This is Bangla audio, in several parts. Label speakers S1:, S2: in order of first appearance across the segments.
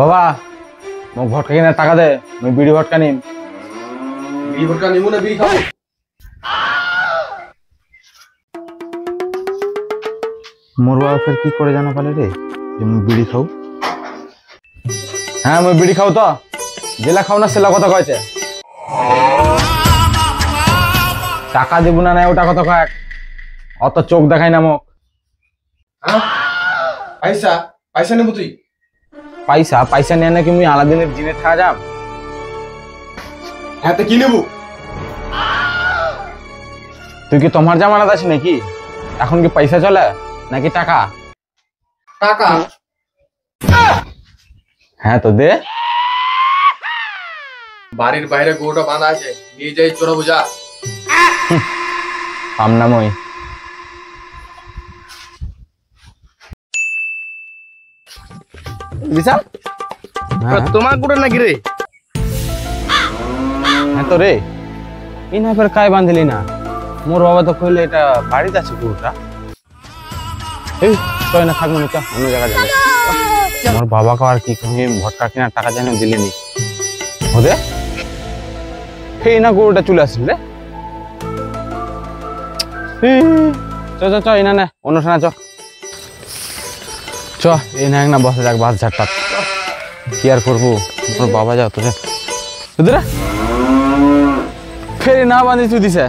S1: বাবা মোক ভটকা কিনা টাকা দে, আমি বিড়ি ভটকা নিম।
S2: বিড়ি ভটকা নিমু না বিড়ি খাবো?
S1: মোর বাবা ফের কি করে জানা পালে রে যে আমি বিড়ি খাও? হ্যাঁ আমি বিড়ি খাও, তো জেলা খাও না সেলা কথা কয়েছে। টাকা দিব না নাই ওটা কথা কয়েক, অত চোখ দেখাই না মোক।
S2: পয়সা পয়সা নেবো তুই?
S1: পয়সা পয়সা নিয়ে নাকি মুই আলাদিনের জিনে থাকা যাম?
S2: হ্যাঁ তো কি নেবো?
S1: তুই কি তোমার জামানত আছিস নাকি? এখন কি পয়সা চলে নাকি টাকা?
S2: টাকা।
S1: হ্যাঁ তো দে।
S2: বাড়ির বাইরে গরুটা বাঁধা আছে, নিয়ে যাই চোরাবো যা।
S1: পাম না মই।
S3: বিশাল তোমার গুড়ে নাকি রে?
S1: হ্যাঁ তো রে, ই না ফের কাই বাঁধলি না? মোর বাবা তো কইলে এটা বাড়িতে আছে গরুটা। এই চয় না থাকবো না, অন্য জায়গায় যাবো। আমার বাবাকে আর কি কমি ভটকা কেনার টাকা জানি দিলেনি ওদে, সেই না গরুটা চলে আসছিল রে। চ চ চ এনা নে অনুষ্ঠানে চ চ, এই না এক না বসে যাক বাস ঝাড়টা। কি আর করবো, মোর বাবা যাও তো রে ফের না বাঁধি তুই দিছে।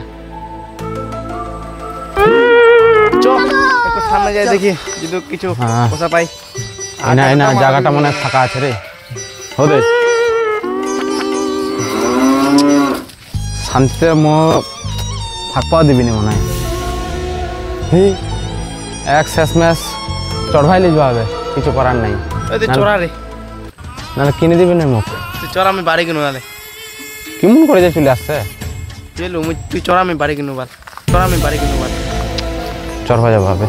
S3: একটু সামনে যাই দেখি যদি কিছু পোষা পাই।
S1: এনা এনা জায়গাটা মনে ফাঁকা আছে রে, হদে শান্তিতে থাকপাও দিবি না মনে হয়। এক শেষ ম্যাচ চড়ভাই লিখবা হবে, কিছু করার নাই।
S3: চড়া রে,
S1: নাহলে কিনে দিবি না মুখ।
S3: তুই চড়া আমি বাড়ি কিনু, নাহলে
S1: কেমন করে যে চলে আসছে।
S3: তুই চড়া আমি বাড়ি কিনু বল, চড়া আমি বাড়ি কিনু বল।
S1: চড়ভাই যাবো হবে।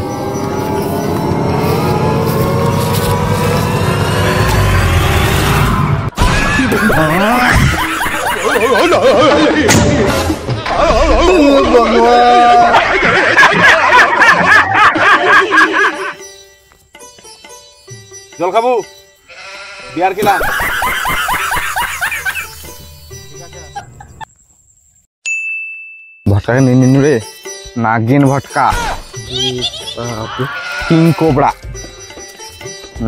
S1: জল খাবো, বিয়ার কিলাম। ভটকা নিনু রে, নাগিন ভটকা, কিং কোবরা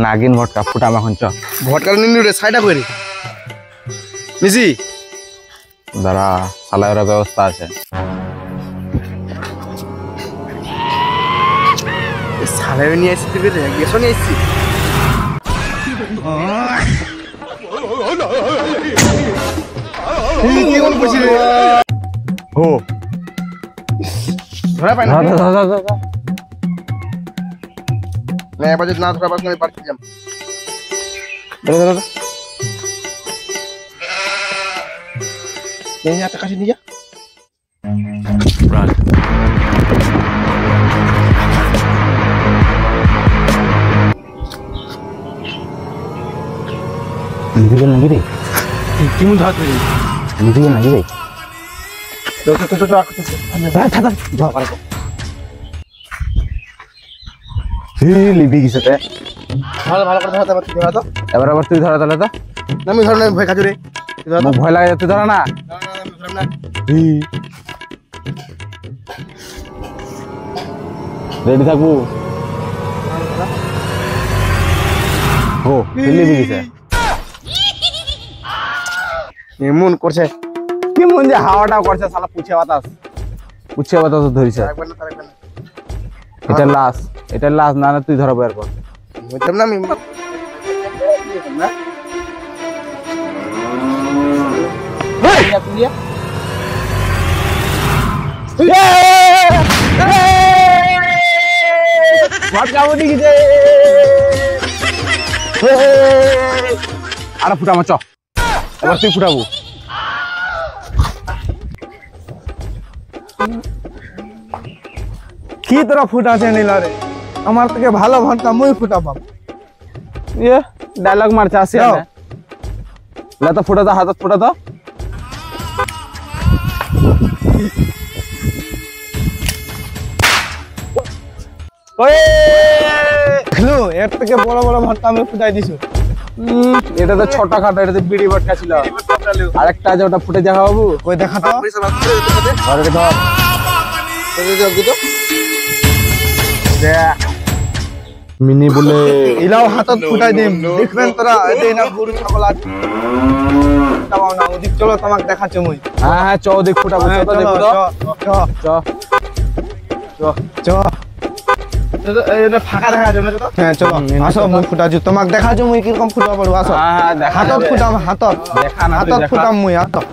S1: নাগিন ভটকা ফুটাম এখন। চ
S3: ভটকা নিনু রে, সাইডা করি নিছি
S1: দাঁড়া, সালাইয়ের ব্যবস্থা আছে।
S3: সালাই নিয়ে আসছি, গেছো নিয়ে আসছি।
S1: ও
S3: ধরা পাই না,
S1: না
S3: এবার যদি না ধরা পাস আমি পারছি যাম। একটা কাছে নিয়ে যা।
S1: নিদিকে নাকি রে?
S3: কেমন ধরা তৈরি
S1: নিদিকে নাকি রে? লিবি গেছে
S3: ভালো ভালো করে ধরাতে পারছি। ধরা তো
S1: এবার আবার তুই ধরা তাহলে তো।
S3: আমি ধরো না, ভয় খাজুরে
S1: মোক ভয় লাগে, তুই ধরা না। রেডি থাকবো। ও লিবি গেছে,
S3: এমন করছে
S1: কেমন যে হাওয়াটাও করছে শালা, পুছে বাতাস ধরিছে। এটা লাশ, এটা লাশ না, তুই ধরা বের কর।
S3: বুঝতাম না আমি
S1: আরে ফুটামা চ, এবার তুই ফুটাবো।
S3: কি তোরা ফুটাছে নিলা রে? আমার থেকে ভালো ভটকা মুই ফুটাবাম।
S1: ইয়ে ডায়লগ মারছে, আসি তো ফুটা তো, হাতত ফুটা তো।
S3: এর থেকে বড় বড় ভটকা আমি ফুটাই দিছো।
S1: এটা তো ছোটখাটো, এটা তো বিড়ি ভটকা ছিল। আরেকটা আছে, ওটা ফুটে দেখা বাবু।
S3: কই দেখা তো
S1: ঘরে ধর মিনি বলে
S3: ইলাও হাতত ফুটাই দিম, দেখবেন তোরা। এই না গরু ছাগল আছে, তাও না ওদিক চলো, তোমাকে দেখাচ্ছি মুই।
S1: হ্যাঁ হ্যাঁ, চ ওদিক ফুটাবো। চ তো দেখো তো। চ
S3: চ এটা ফাঁকা দেখা যাবে না। হ্যাঁ চলো আসো, মুই ফুটাচ্ছি, তোমাকে দেখাচ্ছি মুই কিরকম ফুটাবো পারবো। আসো
S1: হ্যাঁ হ্যাঁ, দেখা
S3: হাতত
S1: যাবে।
S3: ফুটাম, হাতত
S1: দেখা না, তুই
S3: হাতত
S1: দেখা।
S3: ফুটাম মুই। হাতত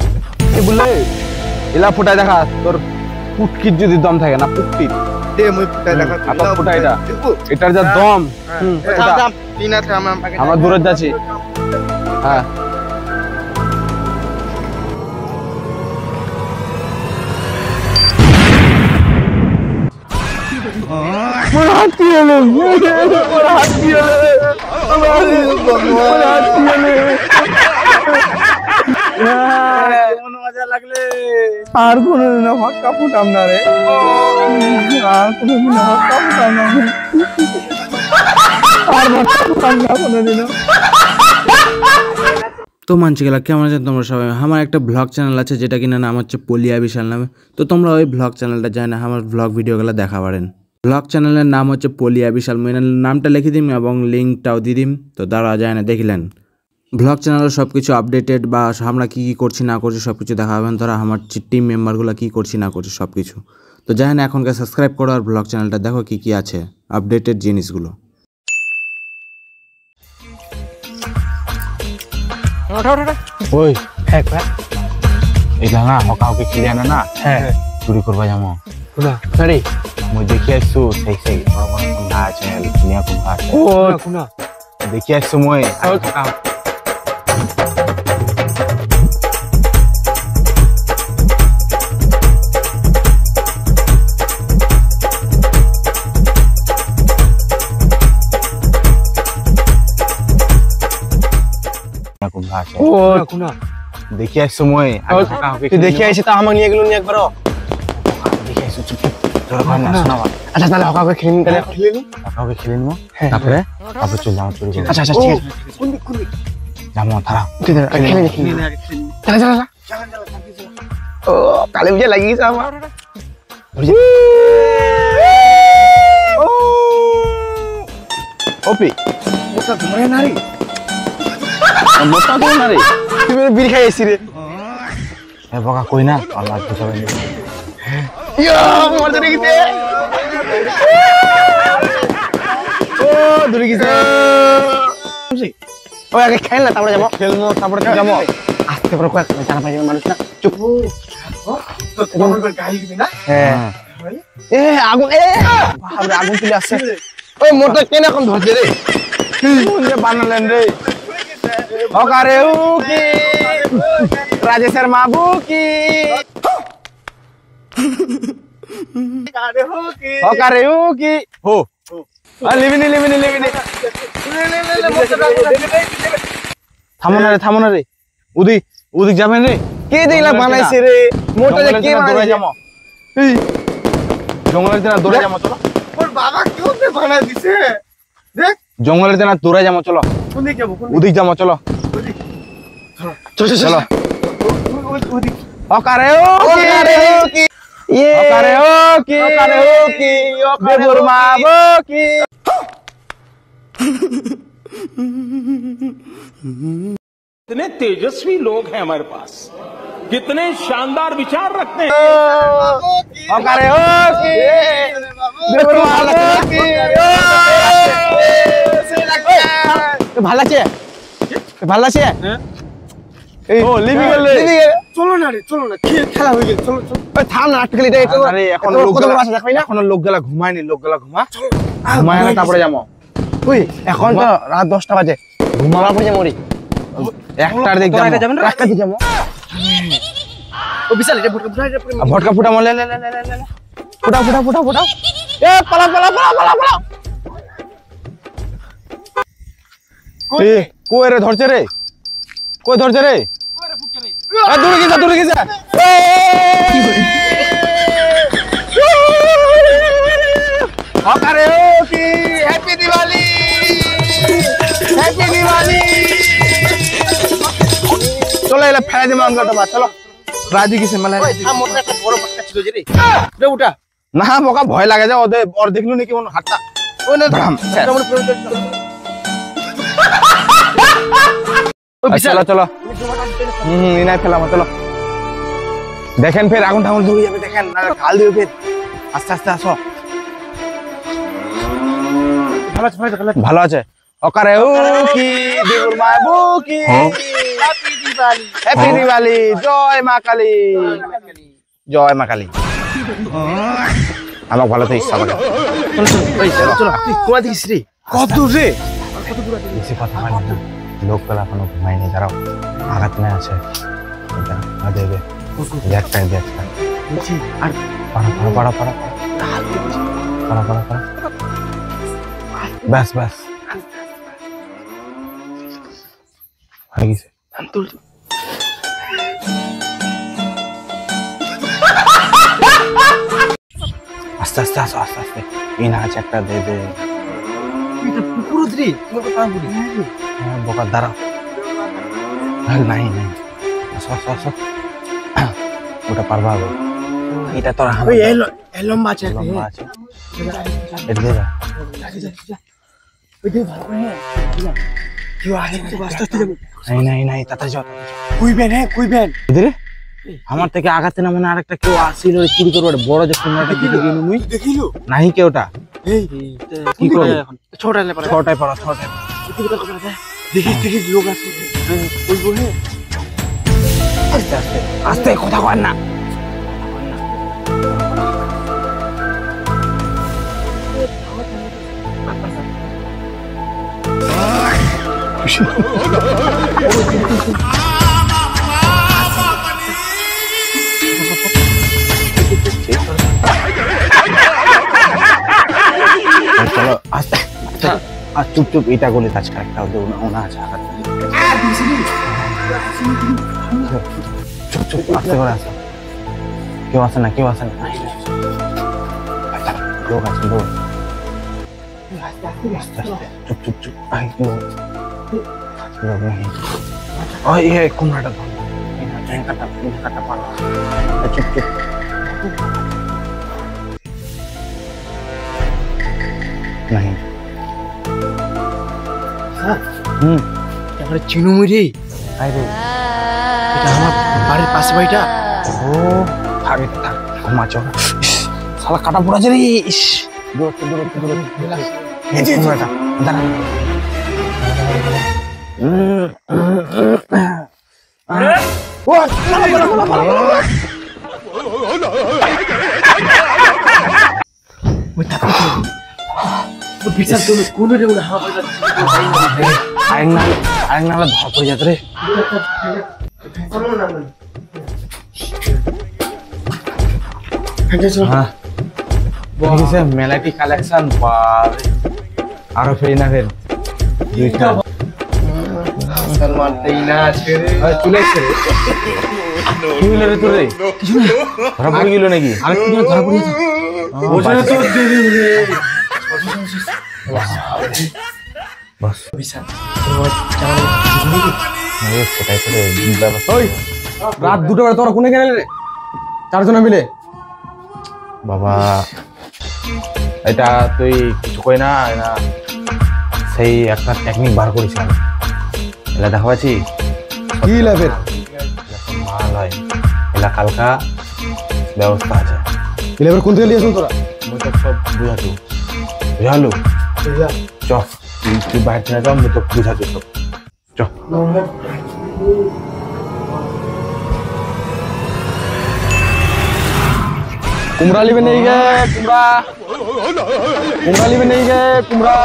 S1: কি বললে? এলা ফুটাই দেখা, তোর পুটকির যদি দম থাকে না, পুটকির
S3: দে মুই ফুটাই দেখা।
S1: হাতত ফুটা এটা, এটার যা দম। এটা
S3: তিন আছে
S1: আমরা দূরে যাচ্ছি। হ্যাঁ
S3: আর কোনদিন হটকা ফুটাম না রে, আর কোনদিন হটকা ফুটাম না, আর হটকা ফুটাম না কোনদিন।
S4: তো মানছিলা কেমন আছেন তোমরা সবাই? আমার একটা ব্লগ চ্যানেল আছে যেটা কিনা নাম হচ্ছে পলিয়া বিশাল নামে। তো তোমরা ওই ব্লগ চ্যানেলটা যাই না, আমার ব্লগ ভিডিওগুলো দেখা পারেন। ব্লগ চ্যানেলের নাম হচ্ছে পলিয়া বিশাল, নামটা লিখে দিম এবং লিঙ্কটাও দিয়ে দিম। তো দাঁড়া যায় না দেখিলেন, ব্লগ চ্যানেলে সব কিছু আপডেটেড বা আমরা কী কী করছি না করছি সব কিছু দেখাবেন। ধরা আমার টিম মেম্বারগুলো কী করছি না করছি সব কিছু। তো যাই না এখনকার সাবস্ক্রাইব করো আর ব্লগ চ্যানেলটা দেখো কী কী আছে আপডেটেড জিনিসগুলো।
S1: ওই এটা না হকাউকে খেলে আনে না, হ্যাঁ চুরি করবা যাবো। মই দেখি আসছো সেই সেই বড় বড় কুন্ডা আছে, নিয়া কুন্ডা আছে। দেখি আসছো মই দেখি আসছো মই
S3: দেখি আইছি তো আমাকে নিয়ে গেল নিয়ে একবার।
S1: দেখি আসছো চুপ তোর ঘর না শোনাবা।
S3: আচ্ছা তাহলে হকাকে খেলে নিন, তাহলে
S1: হকাউকে খেলে নিবো, তারপরে তারপরে চল যাবো চুরি করবো।
S3: আচ্ছা আচ্ছা ঠিক আছে,
S1: যাবো তারা
S3: খেলে দেখি চলা চলা ও কালে বুঝে লাগিয়েছে আমার।
S1: ওপি
S3: মোটা ধরে না রে,
S1: মোটা তো না রে,
S3: তুমি বিড়ি খাই আইছি রে।
S1: এ বকা কই না আল্লাহ বুঝাবে নি।
S3: ইয়া মর ধরে গেছে, ও ধরে গেছে। ও আগে খেল না, তারপরে যাবো।
S1: খেলবো তারপরে যাবো।
S3: আস্তে করে কয়েক জানা পাই মানুষ না, চুপ। হ্যাঁ এ আগুন, এ বাপরে আগুন চলে আসছে। ওই মোটর কেন এখন ধরছে রে?
S1: কোন যে বানালেন রে?
S3: হকারে উকি রাজেশের মাবু কি, হকারে উকি
S1: হো
S3: লিবিনি লিবিনি লিবিনি।
S1: থামো না রে, থামো না রে। উদিক উদিক যাবেন রে?
S3: কে দেখলা বানাইছে রে মোটর?
S1: জঙ্গলের
S3: কে
S1: দিনা দৌড়াই
S3: বানাইছে?
S1: যাবো, জঙ্গলের দিনা দৌড়াই যাবো চলো।
S3: ওর বাবা কেউ বানাই দিছে, দেখ
S1: জঙ্গলের দিনা দৌড়াই যাবো চলো।
S3: কোন দিকে যাবো?
S1: উদিক যাবো চলো চলো।
S3: হকারে উকি ইয়ে
S1: হকারে উকি
S3: হকারে উকি
S1: বেবুর মাবু কি।
S5: कितने तेजस्वी लोग हैं हमारे पास, कितने शानदार विचार रखते हैं।
S3: হকারে উকি বেবুর মাবু কি। ভাল লাগছে, ভাল লাগছে।
S1: ও লিবি গেলে
S3: চলো না রে, চলো না, খেলা হয়ে গেছে, চলো চলো। ওই থাম না, আটকে দে।
S1: আরে এখন
S3: কত
S1: লোকগুলা
S3: বড় আছে দেখাই না?
S1: এখনো লোকগুলা ঘুমায়নি, লোকগুলা ঘুমা ঘুমায় না তারপরে যাবো।
S3: ওই এখন তো রাত 10টা বাজে, ঘুমাবার পরে মরি।
S1: একটার দিক যাবো,
S3: রাস্তা দিয়ে যাবো। ও বিশাল এটা ভটকা ফুটাই রে।
S1: ভটকা ফুটা মলে লে লে লে লে লে ফুটা ফুটা ফুটা ফুটা।
S3: এ পালা পালা পালা পালা পালা।
S1: এ কই রে ধরছে রে, কই ধরছে রে? এ দূরে গেছে, দূরে গেছে।
S3: হকারে উকি হ্যাপি দিওয়ালি, হ্যাপি দিওয়ালি। এলা ফেলে দিমা আমটা বা চলো রাজি কিসে মেলা না বোকা ভয় লাগে যা ওদের ওর দেখলু নাকি ওর হাতটা চলো চলো নাই ফেলাম চলো দেখেন ফের আগুন ঠাগুন ধরে যাবে দেখেন না ঢাল দিবে ফের আস্তে আস্তে আসো ভালো আছে ওকারে ও কি দেবুর মা বুকি হ্যাপি দিওয়ালি জয় মা কালী জয় মা কালী আমাকে ভালো তো ইচ্ছা লাগে চলো চলো কোয়া দিস রে কত দূর রে বেশি কথা হয় না লোকগুলো এখনো ঘুমায়নি দাঁড়াও আঘাত না আছে দেবে দেখটাই দেখটা আর পাড়া পাড়া পাড়া পাড়া পাড়া পাড়া ব্যাস ব্যাস হয়ে গেছে আস্তে আস্তে আসো আস্তে আস্তে এই না আছে একটা দে দে বোকা দাঁড়াও নাই নাই আসো আসো আসো ওটা পারবা হবে এটা তোর লম্বা আছে লম্বা আছে এটা দে নাই নাই তাড়াতাড়ি যাও কুইবেন হ্যাঁ কুইবেন এদিকে আমার থেকে আগাতে না মনে আরেকটা কেউ আসছিল চুরি করবে বড় যে কুমড়াটা দিতে গেল মুই দেখিলো নাই কেউটা এই কি করবে এখন ছটায় পড়া ছটায় দেখি দেখি লোক আছে কইবো হে আস্তে আস্তে আস্তে কথা কয় না চলো আস্তে আর চুপ চুপ এটা গলি কাজ একটা ওনা আছে চুপ চুপ আস্তে করে আসো কেউ আসে না কেউ আসে না লোক আছে লোক চুপ চুপ চুপ কুমড়াটা কাটা পালো চুপ চুপ नहीं চিনু মুড়ি আরে এটা আমার বাড়ির পাশে বাড়িটা ও আগে থাক ঘুমা চল শালা কাটা পড়া যায় রে ইস দূর দূর এই যে এটা দাঁড়া ও বিশাল তুমি কোন রে ওরা হাওয়া বাজা আরেক নালা ধরা পড়ে যাবে রে হ্যাঁ বলছে মেলাটি কালেকশন বারে আরো ফেরি না ফের দুইটা সলমান তেইনা আছে রে চলে এসে রে কি হলো রে তোরে কিছু না ধরা পড়ে গেল নাকি আরেক কিছু ধরা পড়ে গেছে ওজনে তো দে রে बस রাত 2টা বেলা তোরা কোনে গেলে রে চারজন মিলে বাবা এটা তুই কিছু কই না সেই একটা টেকনিক বার করিস আমি এলা দেখাচ্ছি কি লাভের মাল হয় এলা কালকা ব্যবস্থা আছে এলাবার কোন থেকে লিয়েছ তোরা মই তো সব বুঝালু চ তুই বাইরে না যাও আমি তো বুঝাতে সব চ कुमरा लिबे नहीं गए कुमरा लिबे नहीं गए कुमरा